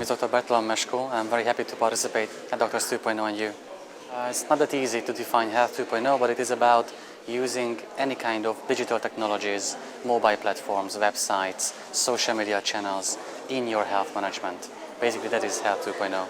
is Dr. Mesko. I'm very happy to participate at Doctors 2.0 and you. It's not that easy to define Health 2.0, but it is about using any kind of digital technologies, mobile platforms, websites, social media channels in your health management. Basically, that is Health 2.0.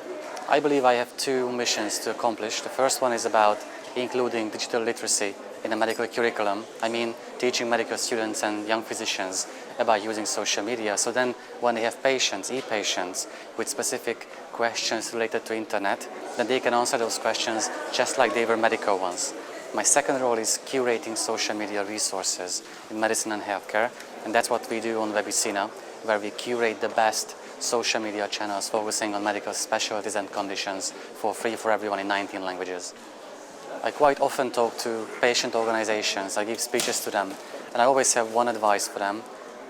I believe I have two missions to accomplish. The first one is about including digital literacy in the medical curriculum. I mean, teaching medical students and young physicians about using social media. So then when they have patients, e-patients, with specific questions related to internet, then they can answer those questions just like they were medical ones. My second role is curating social media resources in medicine and healthcare. And that's what we do on Webicina, where we curate the best social media channels focusing on medical specialties and conditions for free for everyone in 19 languages. I quite often talk to patient organizations, I give speeches to them, and I always have one advice for them,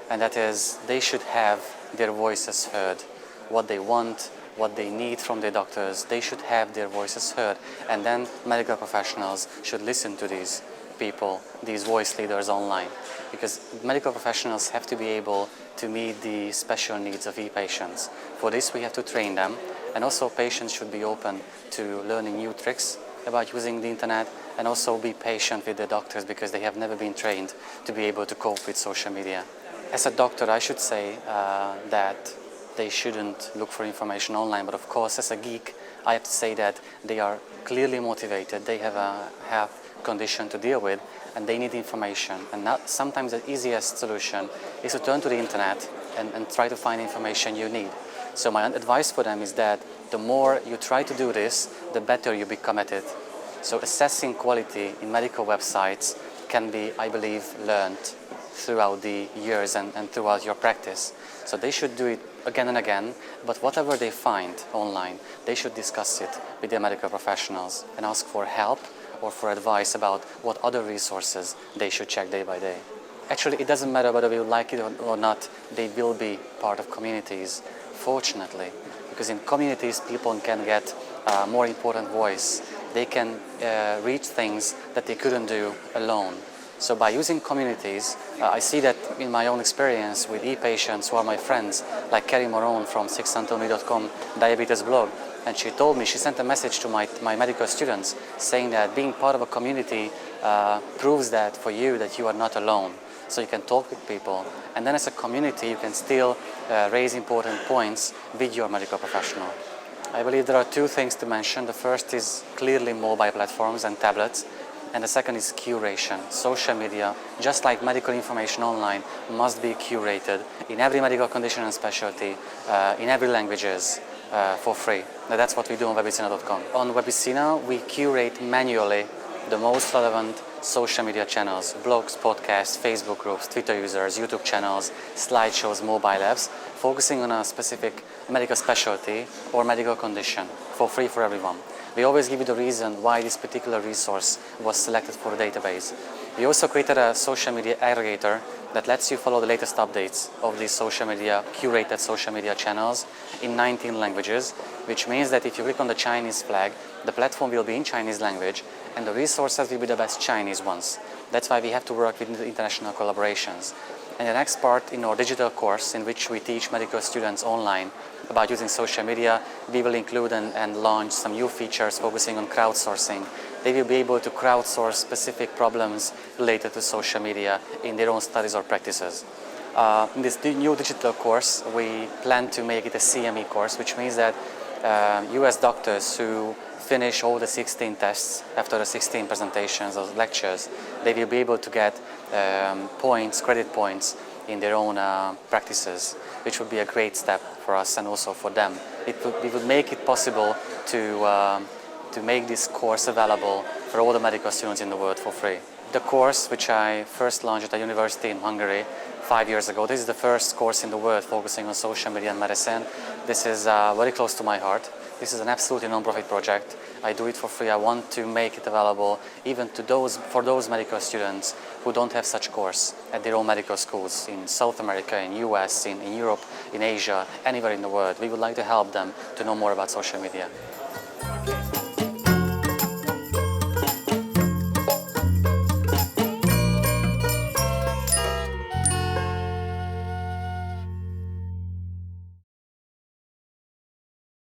and that is they should have their voices heard. What they want, what they need from their doctors, they should have their voices heard. And then medical professionals should listen to these people, these voice leaders online. Because medical professionals have to be able to meet the special needs of e-patients. For this we have to train them, and also patients should be open to learning new tricks about using the internet, and also be patient with the doctors because they have never been trained to be able to cope with social media. As a doctor, I should say that they shouldn't look for information online, but of course as a geek I have to say that they are clearly motivated, they have a health condition to deal with and they need information, and sometimes the easiest solution is to turn to the internet and try to find information you need. So my advice for them is that the more you try to do this, the better you become at it. So assessing quality in medical websites can be, I believe, learned throughout the years and throughout your practice. So they should do it again and again, but whatever they find online, they should discuss it with their medical professionals and ask for help or for advice about what other resources they should check day by day. Actually, it doesn't matter whether we like it or not, they will be part of communities, fortunately, because in communities people can get a more important voice. They can reach things that they couldn't do alone. So by using communities, I see that in my own experience with e-patients who are my friends, like Carrie Morone from 6anthony.com diabetes blog, and she told me, she sent a message to my medical students saying that being part of a community proves that for you that you are not alone. So you can talk with people, and then as a community you can still raise important points with your medical professional. I believe there are two things to mention. The first is clearly mobile platforms and tablets, and the second is curation. Social media, just like medical information online, must be curated in every medical condition and specialty, in every languages, for free. Now that's what we do on Webicina.com. On Webicina we curate manually the most relevant social media channels, blogs, podcasts, Facebook groups, Twitter users, YouTube channels, slideshows, mobile apps, focusing on a specific medical specialty or medical condition for free for everyone. We always give you the reason why this particular resource was selected for the database. We also created a social media aggregator that lets you follow the latest updates of these social media, curated social media channels in 19 languages, which means that if you click on the Chinese flag, the platform will be in Chinese language and the resources will be the best Chinese ones. That's why we have to work with international collaborations. And the next part in our digital course, in which we teach medical students online about using social media, we will include and launch some new features focusing on crowdsourcing. They will be able to crowdsource specific problems related to social media in their own studies or practices. In this new digital course, we plan to make it a CME course, which means that US doctors who finish all the 16 tests after the 16 presentations or lectures, they will be able to get points, credit points in their own practices, which would be a great step for us and also for them. We would make it possible to make this course available for all the medical students in the world for free. The course, which I first launched at a university in Hungary 5 years ago, this is the first course in the world focusing on social media and medicine. This is very close to my heart. This is an absolutely non-profit project. I do it for free. I want to make it available even to for those medical students who don't have such course at their own medical schools in South America, in US, in Europe, in Asia, anywhere in the world. We would like to help them to know more about social media.